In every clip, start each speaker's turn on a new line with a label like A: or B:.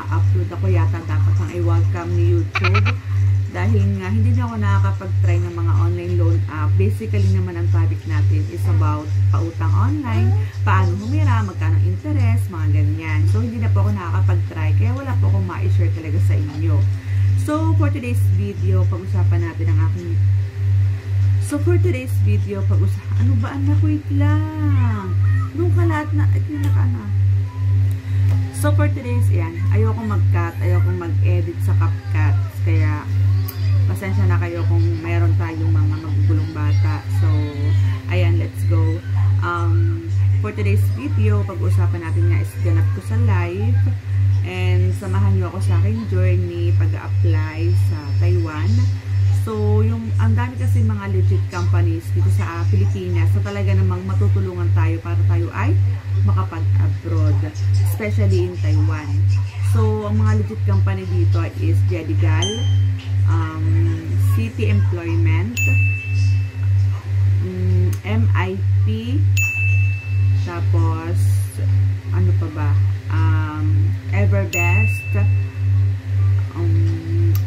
A: upload ako, yata dapat ang i-welcome ni YouTube. Dahil nga, hindi na ako nakakapag-try ng mga online loan app. Basically naman ang topic natin is about pautang online, paano humira, magkano interest, mga ganyan. So, hindi na po ako nakakapag-try, kaya wala po akong ma-share talaga sa inyo. So, for today's video, pag-usapan natin ang aking... ano ba anak, wait lang. Nung kalat na, So, for today's, ayoko mag-cut, ayoko mag-edit sa CapCut. Kaya, pasensya na kayo kung mayroon tayong mga magugulong bata. So, ayan, let's go. For today's video, pag-uusapan natin nga is ganap ko sa live. And samahan nyo ako sa aking journey pag-apply sa Taiwan. So, ang dami kasi mga legit companies dito sa Pilipinas. So, talaga namang matutulungan tayo para tayo ay makapag-abroad. Especially in Taiwan. So, ang mga legit company dito is Jedigal, City Employment, MIP, tapos ano pa ba, Everbest,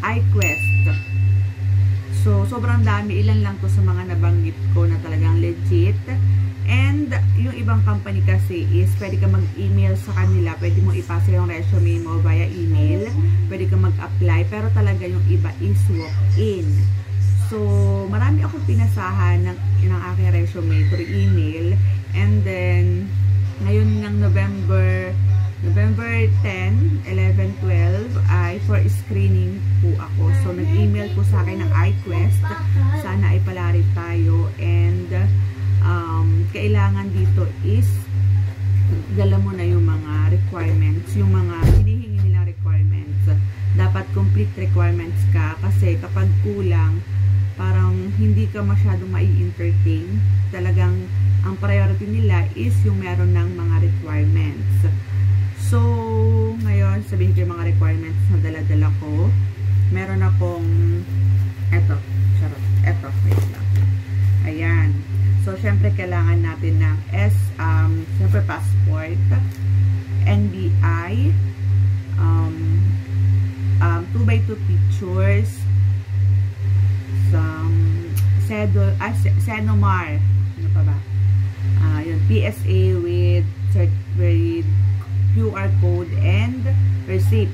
A: iQuest. So sobrang dami, ilan lang to sa mga nabanggit ko na talagang legit. And yung ibang company kasi is pwede ka mag-email sa kanila, pwede mo ipasa yung resume mo via email, pwede ka mag-apply, pero talaga yung iba is walk-in. So, marami akong pinasahan ng aking resume through email. And then, ngayon ng November 10, 11, 12 ay for screening po ako. So, nag-email po sa akin ng iQuest. Sana ay palari tayo. And, kailangan dito is dala mo na yung mga requirements, yung mga hinihingi nilang requirements. Dapat complete requirements ka kasi kapag kulang, parang hindi ka masyadong mai-entertain. Talagang ang priority nila is yung meron ng mga requirements. So, ngayon, sabihin ko yung mga requirements na dala-dala ko. Meron akong wait lang. Ayan. So, syempre, kailangan natin ng syempre, passport, NBI, 2x2 pictures, some Senomar, ano pa ba? Yun, PSA with QR code and receipt.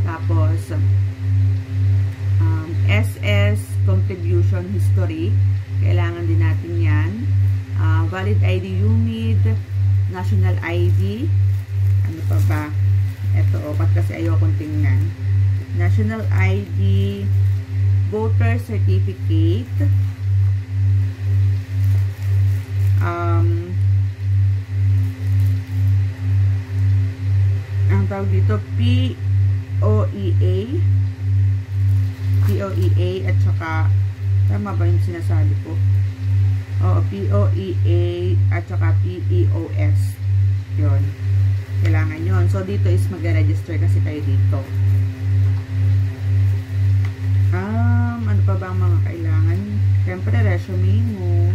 A: Tapos, SS contribution history. Kailangan din natin yan. Valid ID unit, national ID. Ano pa ba? Ito, pat kasi ayokong tingnan. National ID, voter certificate, ang tawag dito, POEA, at saka tama ba yung sinasabi ko? Oo, POEA at saka PEOS. Yun. Kailangan yun. So, dito is mag-register kasi kayo dito. Ano pa ba ang mga kailangan? Siyempre, resume mo.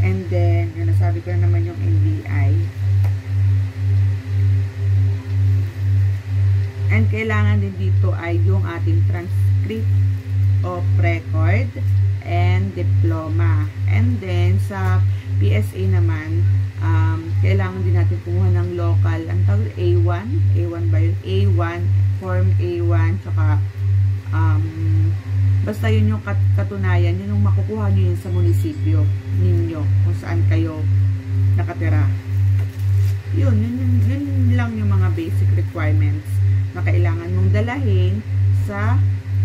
A: And then, yun, nasabi ko na naman yung NBI. And kailangan din dito ay yung ating transcript of record and diploma. And then, sa PSA naman, kailangan din natin kumuha ng local, ang tawag A1 ba yun? A1, form A1, tsaka basta yun yung katunayan, yun yung makukuha nyo yun sa munisipyo ninyo, kung saan kayo nakatira. Yun lang yung mga basic requirements na kailangan mong dalahin sa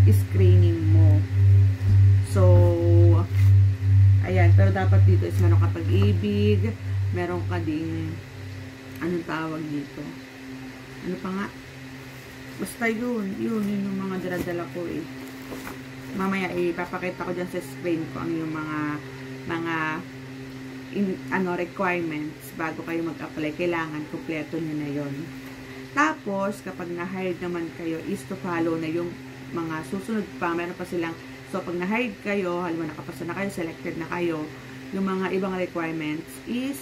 A: screening mo. So, ayan, pero dapat dito is meron ka pag-ibig, meron ka ding, anong tawag dito? Ano pa nga? Basta yun yung mga dala-dala ko eh. Mamaya ipapakita ko dyan sa screen ko ang yung mga requirements bago kayo mag-apply. Kailangan kompleto nyo na yon. Tapos, kapag na-hired naman kayo, is to follow na yung mga susunod pa. Meron pa silang, so pag na-hired kayo, halimbawa nakapasa na kayo, selected na kayo, yung mga ibang requirements is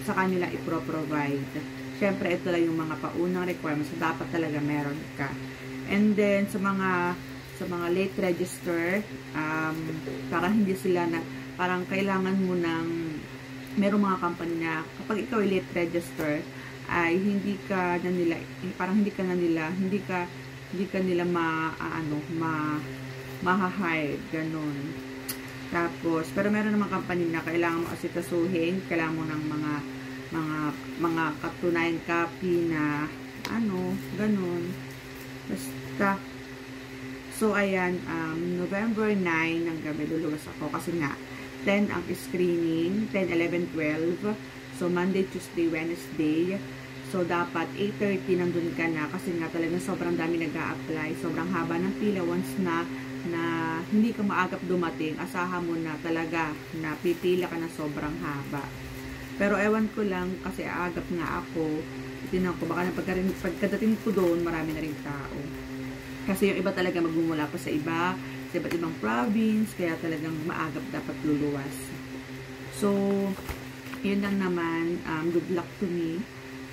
A: sa kanila ipro-provide. syempre, ito lang yung mga paunang requirements. So, dapat talaga meron ka. And then, sa mga late register, parang hindi sila parang kailangan mo ng, merong mga company na, kapag ikaw ay late register, ay hindi ka nila ma-hire, ganun. Tapos, pero meron namang company na kailangan mo asikasuhin, kailangan mo ng mga katunayan copy na, ganun. Basta, so, ayan, November 9 ng gabi, luluwas ako kasi nga, 10 ang screening, 10, 11, 12. So, Monday, Tuesday, Wednesday. So, dapat 8:30 nandun ka na kasi nga talagang sobrang dami nag-a-apply. Sobrang haba ng pila. Once na hindi ka maagap dumating, asahan mo na talaga na pipila ka na sobrang haba. Pero ewan ko lang kasi aagap nga ako. Tinan ko, baka pagkadating ko doon, marami na rin tao. Kasi yung iba talaga magmumula pa sa iba't ibang province, kaya talagang maagap dapat luluwas. So, yun lang naman. Good luck to me.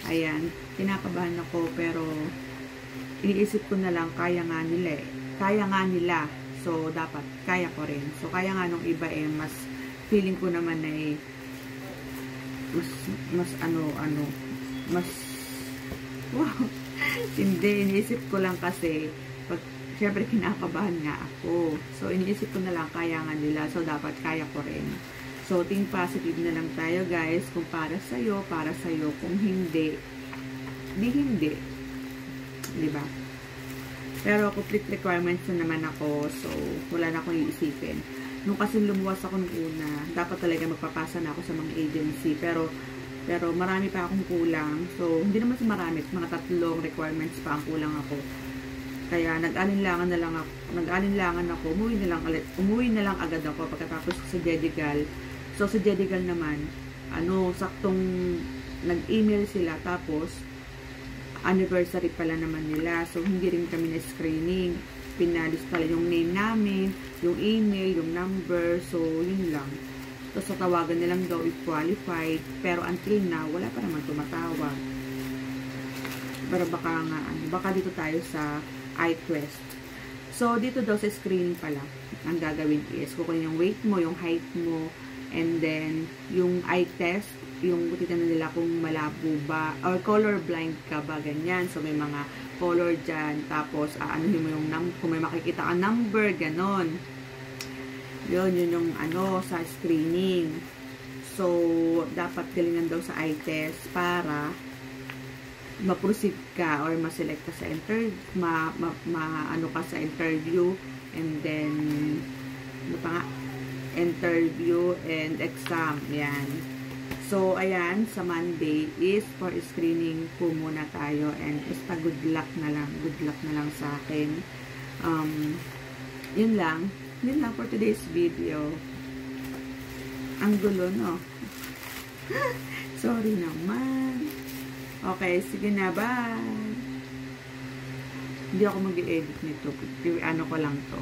A: Ayan, kinakabahan ako, pero iniisip ko na lang, kaya nga nila. So, dapat, kaya ko rin. So, kaya nga nung iba mas feeling ko naman ay wow. Hindi, iniisip ko lang kasi, syempre kinakabahan nga ako. So, iniisip ko na lang, kaya nga nila. So, dapat kaya ko rin. So, think positive na lang tayo, guys. Kung para sa'yo. Kung hindi, hindi. Diba? Pero, complete requirements na naman ako. So, wala na akong iisipin. Nung kasi lumuwas ako nung una, dapat talaga magpapasa na ako sa mga agency. Pero marami pa akong kulang. So, hindi naman sa marami. Mga 3 requirements pa ang kulang ako. Kaya, nag-alinlangan ako. Umuwi na lang agad ako pagkatapos sa Dedigal. So, sa Dedigal naman, saktong nag-email sila, tapos, anniversary pala naman nila. So, hindi rin kami na-screening. Pinalis pala yung name namin, yung email, yung number. So, yun lang. So, sa tawagan nilang daw if qualified. Pero, until now, wala pa naman tumatawag. Pero, baka dito tayo sa iQuest. So, dito daw sa screening pala, ang gagawin is, kukunin yung weight mo, yung height mo, and then, yung eye test, yung titignan nila kung malabo ba, or colorblind ka ba, ganyan. So, may mga color dyan. Tapos, anuhin mo yung kung may makikita ka number, ganon. Yun yung sa screening. So, dapat galingan daw sa eye test para ma-proceed ka or ma-select ka sa ka sa interview, and then, interview and exam. Yan. So, ayan, sa Monday is for screening po muna tayo, and basta good luck na lang sa akin. Yun lang for today's video. Ang gulo, no? Sorry naman. Okay, sige na, bye. Hindi ako mag-i-edit nito. Ko lang to.